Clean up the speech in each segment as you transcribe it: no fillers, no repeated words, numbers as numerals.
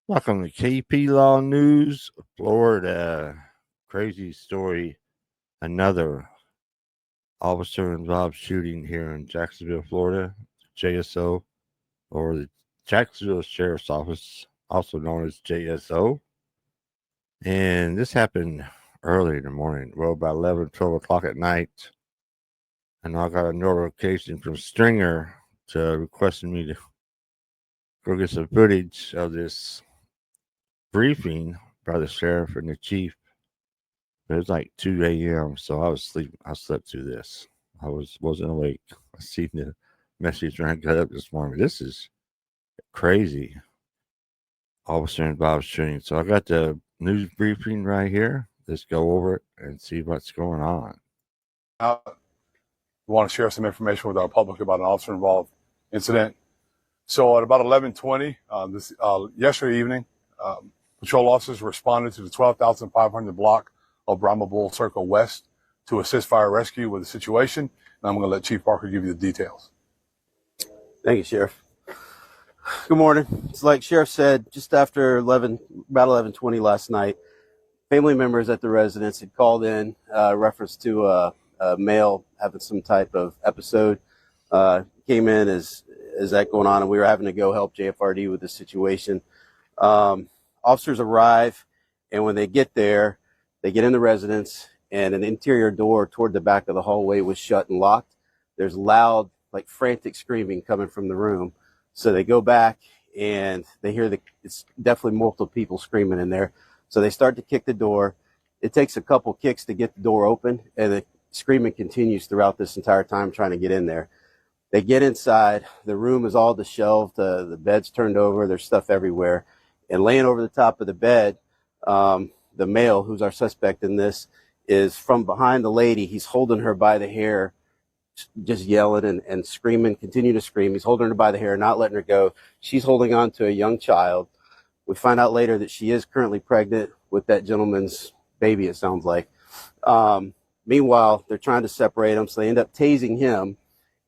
Welcome to KP Law News, Florida. Crazy story. Another officer involved shooting here in Jacksonville, Florida. JSO, or the Jacksonville Sheriff's Office, also known as JSO. And this happened early in the morning, well, about 11, 12 o'clock at night. And I got a notification from Stringer requesting me to go get some footage of this briefing by the sheriff and the chief. It was like 2 a.m., so I was sleeping. I slept through this. Wasn't awake. I seen the message when I got up this morning. This is crazy. Officer involved shooting. So I got the news briefing right here. Let's go over it and see what's going on. We want to share some information with our public about an officer involved incident. So at about 11:20 yesterday evening, patrol officers responded to the 12,500 block of Brahma Bull Circle West to assist fire rescue with the situation. And I'm going to let Chief Parker give you the details. Thank you, Sheriff. Good morning. It's like Sheriff said, just after about 11:20 last night, family members at the residence had called in reference to a male having some type of episode. Came in as that going on, and we were having to go help JFRD with the situation. Officers arrive, and when they get there, they get in the residence, and an interior door toward the back of the hallway was shut and locked. There's loud, like frantic screaming coming from the room. So they go back and they hear it's definitely multiple people screaming in there. So they start to kick the door. It takes a couple kicks to get the door open, and the screaming continues throughout this entire time trying to get in there. They get inside. The room is all disheveled. The bed's turned over. There's stuff everywhere. And laying over the top of the bed, the male, who's our suspect in this, is from behind the lady. He's holding her by the hair, just yelling and screaming, continue to scream. He's holding her by the hair, not letting her go. She's holding on to a young child. We find out later that she is currently pregnant with that gentleman's baby, it sounds like. Meanwhile, they're trying to separate them, so they end up tasing him,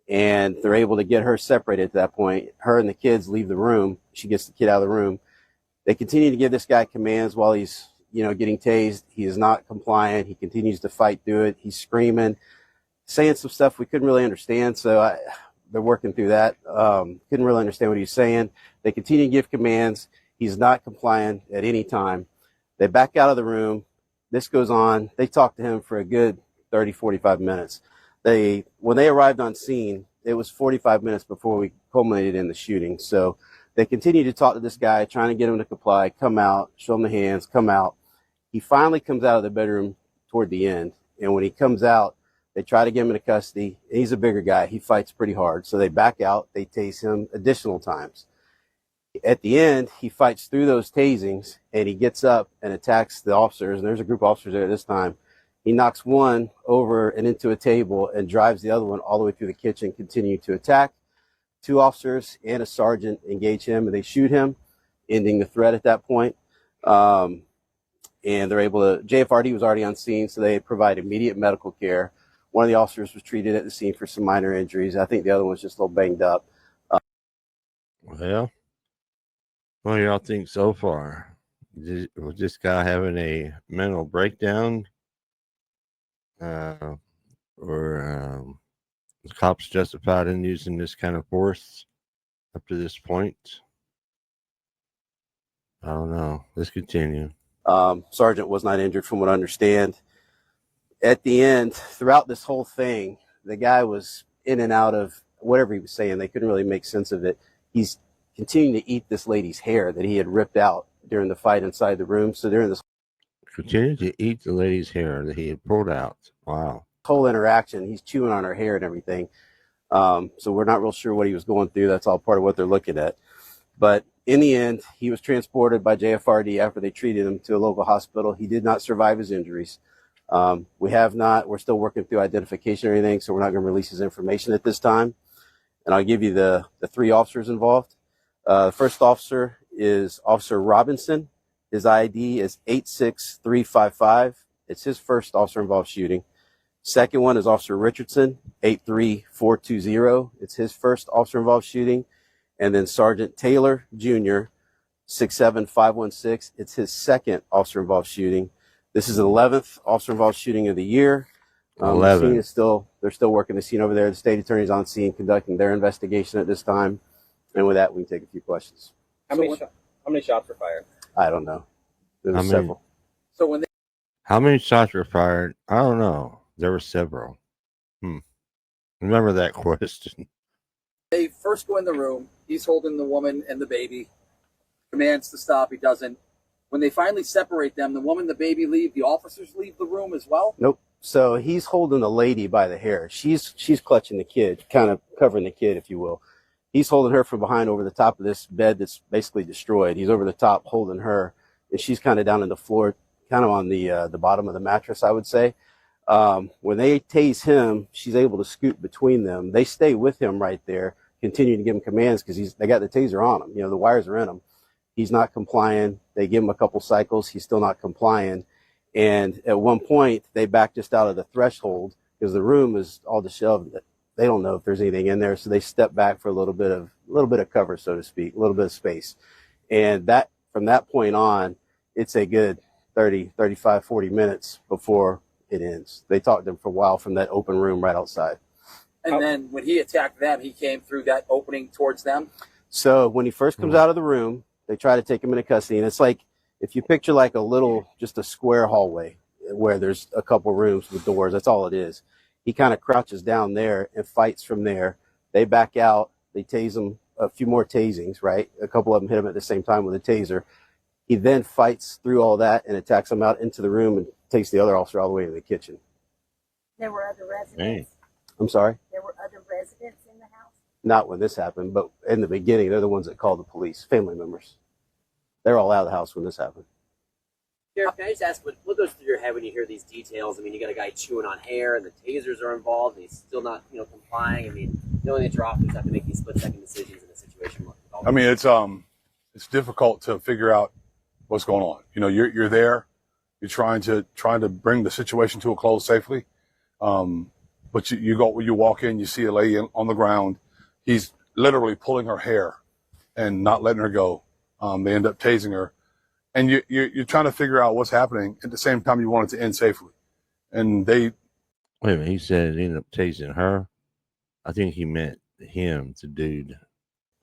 and they're able to get her separated at that point. Her and the kids leave the room. She gets the kid out of the room. They continue to give this guy commands while he's, getting tased. He is not compliant. He continues to fight through it. He's screaming, saying some stuff we couldn't really understand. So they're working through that. Couldn't really understand what he's saying. They continue to give commands. He's not compliant at any time. They back out of the room. This goes on. They talk to him for a good 30, 45 minutes. When they arrived on scene, it was 45 minutes before we culminated in the shooting. So they continue to talk to this guy, trying to get him to comply, come out, show him the hands, come out. He finally comes out of the bedroom toward the end. And when he comes out, they try to get him into custody. He's a bigger guy. He fights pretty hard. So they back out. They tase him additional times. At the end, he fights through those tasings, and he gets up and attacks the officers. And there's a group of officers there this time. He knocks one over and into a table and drives the other one all the way through the kitchen, continue to attack. Two officers and a sergeant engage him, and they shoot him, ending the threat at that point. And they're able to, JFRD was already on scene, so they provide immediate medical care. One of the officers was treated at the scene for some minor injuries. I think the other one's just a little banged up. Well, what do y'all think so far? Was this guy having a mental breakdown? Or the cops justified in using this kind of force up to this point? I don't know. Let's continue. Sergeant was not injured from what I understand. At the end, throughout this whole thing, the guy was in and out of whatever he was saying. They couldn't really make sense of it. He's continuing to eat this lady's hair that he had ripped out during the fight inside the room. So during this Continued to eat the lady's hair that he had pulled out. Wow. whole interaction, he's chewing on her hair and everything. So we're not real sure what he was going through. That's all part of what they're looking at. But in the end, he was transported by JFRD after they treated him to a local hospital. He did not survive his injuries. We're still working through identification or anything, so we're not going to release his information at this time. And I'll give you the three officers involved. The first officer is Officer Robinson. His ID is 86355. It's his first officer involved shooting. Second one is Officer Richardson, 83420. It's his first officer involved shooting. And then Sergeant Taylor Jr., 67516. It's his second officer-involved shooting. This is the 11th officer-involved shooting of the year. The scene 11. is still, they're still working the scene over there. The state attorney's on scene conducting their investigation at this time. And with that, we can take a few questions. How many shots were fired? I don't know. There How was many? several. So when How many shots were fired? I don't know. There were several. Remember that question. they first go in the room, he's holding the woman and the baby, commands to stop, he doesn't. When they finally separate them, the woman and the baby leave, the officers leave the room as well? Nope. So he's holding the lady by the hair. She's clutching the kid, kind of covering the kid, if you will. He's holding her from behind over the top of this bed that's basically destroyed. He's over the top holding her, and she's kind of down on the floor, kind of on the bottom of the mattress, I would say. When they tase him, she's able to scoot between them. They stay with him right there, continuing to give him commands because they got the taser on him. You know, the wires are in him. He's not complying. They give him a couple cycles. He's still not complying. And at one point, they back just out of the threshold because the room is all disheveled. They don't know if there's anything in there, so they step back for a little bit of cover, so to speak, a little bit of space. And that from that point on, it's a good 30, 35, 40 minutes before it ends. They talked to him for a while from that open room right outside. And then when he attacked them, he came through that opening towards them? So when he first comes out of the room, they try to take him into custody. And it's like, if you picture like a little, just a square hallway where there's a couple rooms with doors, that's all it is. He kind of crouches down there and fights from there. They back out. They tase him, a few more tasings, right? A couple of them hit him at the same time with a taser. He then fights through all that and attacks him out into the room and takes the other officer all the way to the kitchen. There were other residents. Hey. I'm sorry? There were other residents in the house. Not when this happened, but in the beginning, they're the ones that called the police, family members. They're all out of the house when this happened. Sheriff, can I just ask what goes through your head when you hear these details? I mean, you got a guy chewing on hair, and the tasers are involved, and he's still not, complying. I mean, knowing that your officers have to make these split-second decisions in a situation like that. I mean, it's difficult to figure out what's going on. You know, you're there, you're trying to bring the situation to a close safely. But you walk in, you see a lady on the ground. He's literally pulling her hair and not letting her go. They end up tasing her, and you're trying to figure out what's happening. At the same time, you want it to end safely. And they Wait a minute. He said it ended up tasing her. I think he meant him, the dude.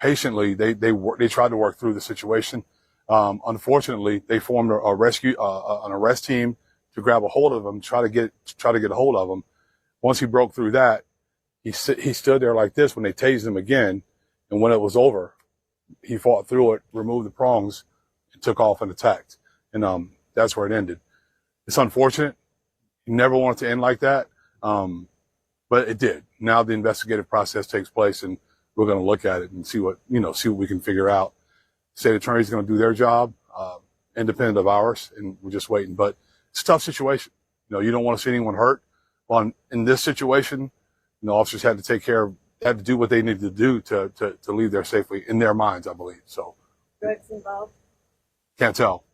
patiently they tried to work through the situation. Unfortunately, they formed an arrest team to grab a hold of him, try to get a hold of him. Once he broke through that, he stood there like this when they tased him again, and when it was over, he fought through it, removed the prongs, and took off and attacked. And that's where it ended. It's unfortunate. You never want it to end like that, but it did. Now the investigative process takes place, and we're going to look at it and see what we can figure out. State attorney's going to do their job, independent of ours, and we're just waiting. But it's a tough situation. You don't want to see anyone hurt. Well, in this situation, officers had to do what they needed to do to leave there safely in their minds, I believe. So, Drugs involved? Can't tell.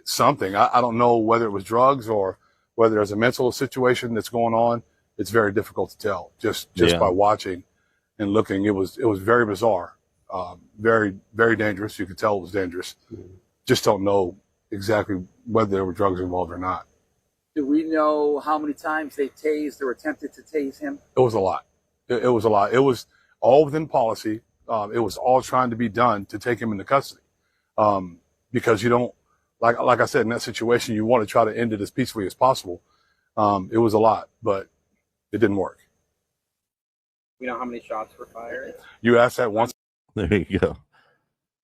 Something. I don't know whether it was drugs or whether there's a mental situation that's going on. It's very difficult to tell just by watching and looking. It was very bizarre, very, very dangerous. You could tell it was dangerous. Just don't know exactly whether there were drugs involved or not. Do we know how many times they tased or attempted to tase him? It was a lot. It was a lot. It was all within policy. It was all trying to be done to take him into custody. Because you don't, like I said, in that situation, you want to try to end it as peacefully as possible. It was a lot, but it didn't work. We know how many shots were fired? You asked that once There you go.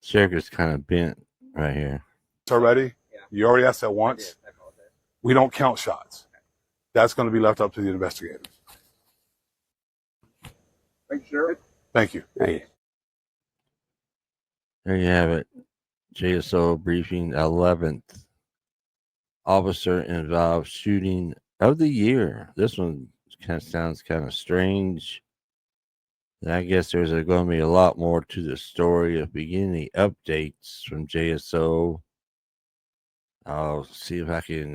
Circus kind of bent right here. already. Yeah. You already asked that once. I apologize. We don't count shots. That's going to be left up to the investigators. Thanks, Sheriff. Thank you. Hey, There you have it. JSO briefing 11th officer involved shooting of the year. This one kind of sounds kind of strange. I guess there's going to be a lot more to the story of beginning updates from JSO. I'll see if I can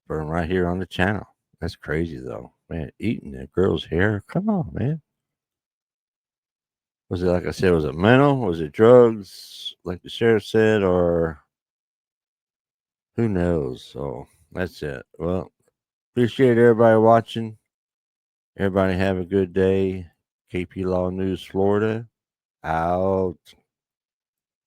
burn right here on the channel. That's crazy though, man. Eating that girl's hair. Come on, man. Was it, like I said, was it mental? Was it drugs, like the sheriff said, or who knows? So that's it. Well, appreciate everybody watching. Everybody have a good day. KP Law News Florida out.